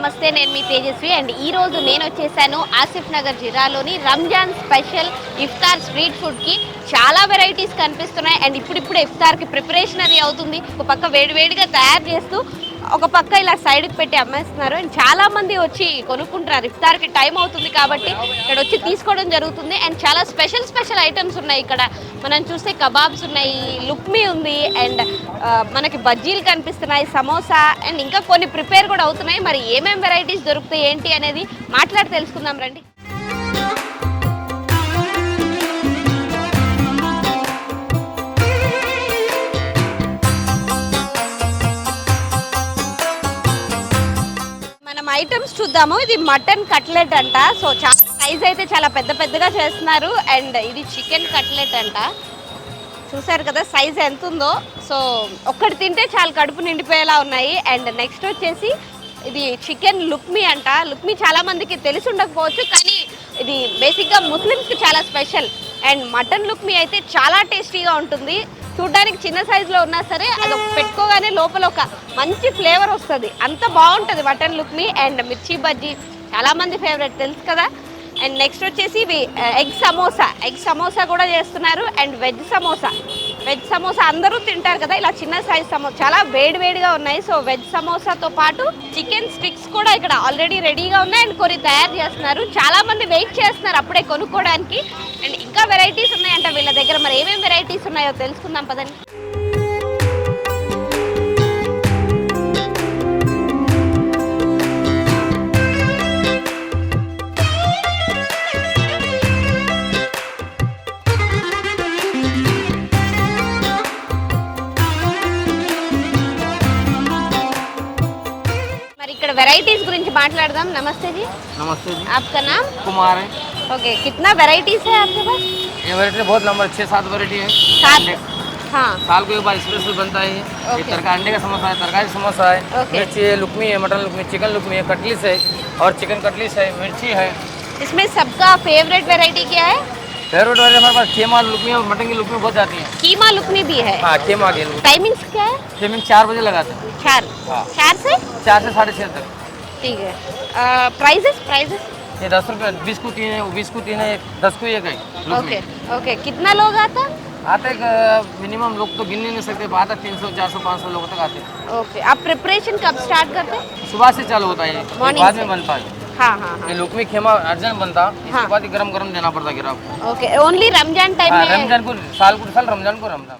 నమస్తే, నేను మీ తేజస్వి. అండ్ ఈ రోజు నేను వచ్చేసాను ఆసిఫ్ నగర్ జిరాలోని రంజాన్ స్పెషల్ ఇఫ్తార్ స్ట్రీట్ ఫుడ్కి. చాలా వెరైటీస్ కనిపిస్తున్నాయి అండ్ ఇప్పుడిప్పుడే ఇఫ్తార్కి ప్రిపరేషన్ అది అవుతుంది. ఒక పక్క వేడివేడిగా తయారు చేస్తూ ఒక పక్క ఇలా సైడ్కి పెట్టి అమ్మేస్తున్నారు అండ్ చాలా మంది వచ్చి కొనుక్కుంటున్నారు. ఇఫ్తార్కి టైం అవుతుంది కాబట్టి ఇక్కడ వచ్చి తీసుకోవడం జరుగుతుంది. అండ్ చాలా స్పెషల్ ఐటమ్స్ ఉన్నాయి ఇక్కడ. మనం చూస్తే కబాబ్స్ ఉన్నాయి, లుక్మీ ఉంది అండ్ మనకి బజ్జీలు కనిపిస్తున్నాయి, సమోసా అండ్ ఇంకా కొన్ని ప్రిపేర్ కూడా అవుతున్నాయి. మరి ఏమేం వెరైటీస్ దొరుకుతాయి ఏంటి అనేది మాట్లాడి తెలుసుకుందాం రండి. ఐటమ్స్ చూద్దాము. ఇది మటన్ కట్లెట్ అంట. సో చాలా సైజ్ అయితే చాలా పెద్దగా చేస్తున్నారు. అండ్ ఇది చికెన్ కట్లెట్ అంట. చూసారు కదా సైజ్ ఎంత ఉందో. సో ఒక్కటి తింటే చాలా కడుపు నిండిపోయేలా ఉన్నాయి. అండ్ నెక్స్ట్ వచ్చేసి ఇది చికెన్ లుక్మీ అంట. లుక్మీ చాలా మందికి తెలిసి ఉండకపోవచ్చు, కానీ ఇది బేసిక్గా ముస్లిమ్స్కి చాలా స్పెషల్. అండ్ మటన్ లుక్మీ అయితే చాలా టేస్టీగా ఉంటుంది. చూడడానికి చిన్న సైజులో ఉన్నా సరే అది పెట్టుకోగానే లోపల ఒక మంచి ఫ్లేవర్ వస్తుంది. అంత బాగుంటుంది మటన్ లుక్మీ. అండ్ మిర్చి బజ్జీ చాలా మంది ఫేవరెట్ తెలుసు కదా. అండ్ నెక్స్ట్ వచ్చేసి ఇవి ఎగ్ సమోసా కూడా చేస్తున్నారు. అండ్ వెజ్ సమోసా అందరూ తింటారు కదా, ఇలా చిన్న సైజ్ సమోసా చాలా వేడిగా ఉన్నాయి. సో వెజ్ సమోసాతో పాటు చికెన్ స్టిక్స్ కూడా ఇక్కడ ఆల్రెడీ రెడీగా ఉన్నాయి అండ్ కొన్ని తయారు చేస్తున్నారు. చాలా మంది వెయిట్ చేస్తున్నారు అప్పుడే కొనుక్కోవడానికి. అండ్ ఇంకా వెరైటీస్ ఉన్నాయంట వీళ్ళ దగ్గర. మరి ఏమేమి వెరైటీస్ ఉన్నాయో తెలుసుకుందాం పదండి. वेराइटीज गुरिंच माట్లాడదాం. नमस्ते जी. नमस्ते जी. आपका नाम? कुमार है. ओके, कितना वेराइटीज है आपके पास? ये वेराइटी बहुत लंबा 6-7 वेराइटी है. 7. हाँ. साल को एक बार स्पेशल बनता है ये. तरका अंडे का समोसा है, तरकारी समोसा है, मिर्ची है, लुकमी है, मटन लुकमी, चिकन लुकमी है, कटलिस है और चिकन कटलिस है, मिर्ची है. इसमें सबका फेवरेट वेराइटी क्या है? फेवरेट वाले हमारे पास कीमा लुकमी और मटन की लुकमी बहुत जाती है. कीमा लुकमी भी है? हाँ, कीमा की. टाइमिंग्स क्या है? टाइमिंग 4 बजे लगाते हैं. 4 से 6:30 तक. ठीक है. प्राइसेस ये 10 रुपये 20 को 3 है, 20 को 3 है, 10 को 1 है. ओके. कितना लोग आता? आते मिनिमम लोग तो गिन नहीं सकते. आता 300, 400, 500 लोग तक आते हैं. ओके. आप प्रिपरेशन कब स्टार्ट करते हैं? सुबह से चालू होता है, बाद में बनता है. हाँ. ये लुकमी खेमा अर्जेंट बनता, इसके बाद गरम देना पड़ता गिरा. ओके. ओनली रमजान टाइम में? रमजान को साल रमजान को रमजान.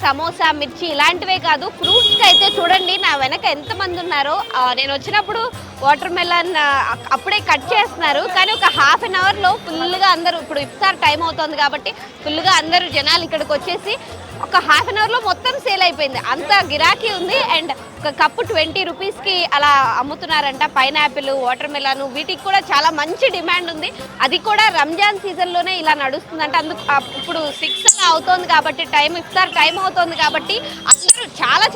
సమోసా, మిర్చి ఇలాంటివే కాదు, ఫ్రూట్స్కి అయితే చూడండి నా వెనక ఎంతమంది ఉన్నారో. నేను వచ్చినప్పుడు వాటర్ మెలన్ అప్పుడే కట్ చేస్తున్నారు, కానీ ఒక హాఫ్ అన్ అవర్లో ఫుల్గా అందరూ, ఇప్పుడు ఇఫ్తార్ టైం అవుతుంది కాబట్టి ఫుల్గా అందరూ జనాలు ఇక్కడికి వచ్చేసి ఒక హాఫ్ అన్ అవర్లో మొత్తం సేల్ అయిపోయింది. అంత గిరాకీ ఉంది. అండ్ ఒక కప్పు 20 రూపీస్కి అలా అమ్ముతున్నారంట. పైనాపిల్, వాటర్ మెలన్ వీటికి కూడా చాలా మంచి డిమాండ్ ఉంది. అది కూడా రంజాన్ సీజన్లోనే ఇలా నడుస్తుందంట. అందుకు ఇప్పుడు 6 అలా అవుతుంది కాబట్టి ఇఫ్తార్ టైం అవుతుంది కాబట్టి అందరూ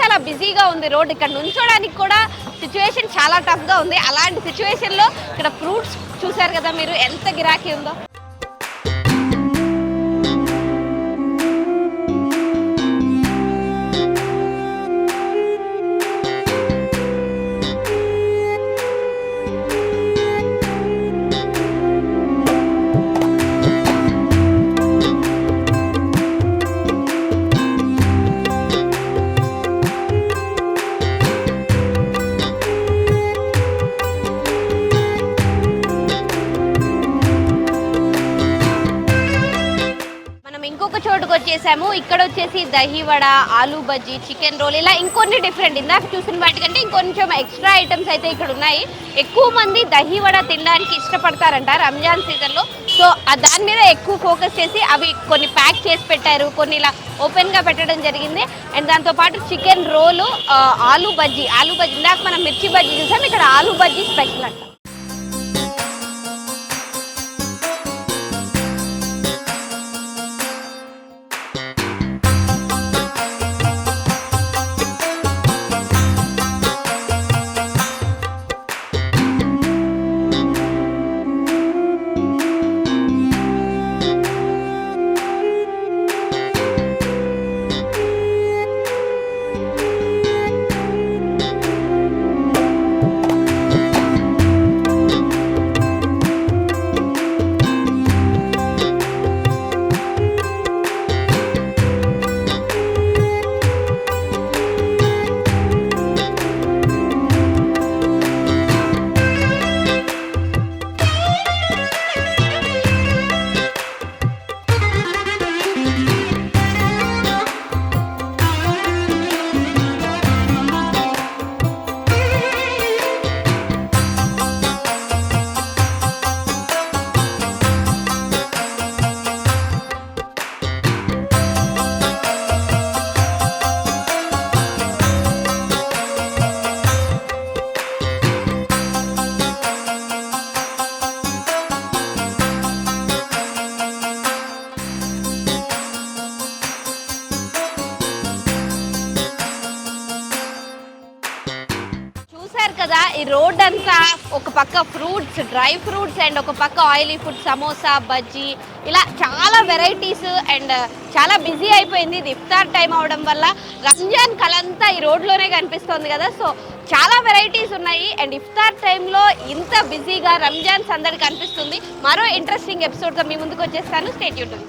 చాలా బిజీగా ఉంది రోడ్. ఇక్కడ నుంచోడానికి కూడా సిచ్యువేషన్ చాలా టఫ్గా ఉంది. అలాంటి సిచ్యువేషన్లో ఇక్కడ ఫ్రూట్స్ చూసారు కదా మీరు ఎంత గిరాకీ ఉందో. వచ్చేసాము. ఇక్కడ వచ్చేసి దహి వడ, ఆలూ బజ్జీ, చికెన్ రోల్ ఇలా ఇంకొన్ని డిఫరెంట్ ఇందాక చూసిన వాటికంటే ఇంకొంచెం ఎక్స్ట్రా ఐటమ్స్ అయితే ఇక్కడ ఉన్నాయి. ఎక్కువ మంది దహి వడ తినడానికి ఇష్టపడతారంట రంజాన్ సీజన్లో. సో దాని మీద ఎక్కువ ఫోకస్ చేసి అవి కొన్ని ప్యాక్ చేసి పెట్టారు, కొన్ని ఇలా ఓపెన్గా పెట్టడం జరిగింది. అండ్ దాంతోపాటు చికెన్ రోలు, ఆలూ బజ్జీ ఇందాక మనం మిర్చి బజ్జీ చూసాం, ఇక్కడ ఆలూ బజ్జీ స్పెషల్ అంట. కదా ఈ రోడ్ అంతా ఒక పక్క ఫ్రూట్స్, డ్రై ఫ్రూట్స్ అండ్ ఒక పక్క ఆయిలీ ఫుడ్, సమోసా, బజ్జీ ఇలా చాలా వెరైటీస్ అండ్ చాలా బిజీ అయిపోయింది. ఇది ఇఫ్తార్ టైం అవడం వల్ల రంజాన్ కలంతా ఈ రోడ్లోనే కనిపిస్తుంది కదా. సో చాలా వెరైటీస్ ఉన్నాయి అండ్ ఇఫ్తార్ టైంలో ఇంత బిజీగా రంజాన్ సందడి కనిపిస్తుంది. మరో ఇంట్రెస్టింగ్ ఎపిసోడ్తో మీ ముందుకు వచ్చేస్తాను. Stay tuned.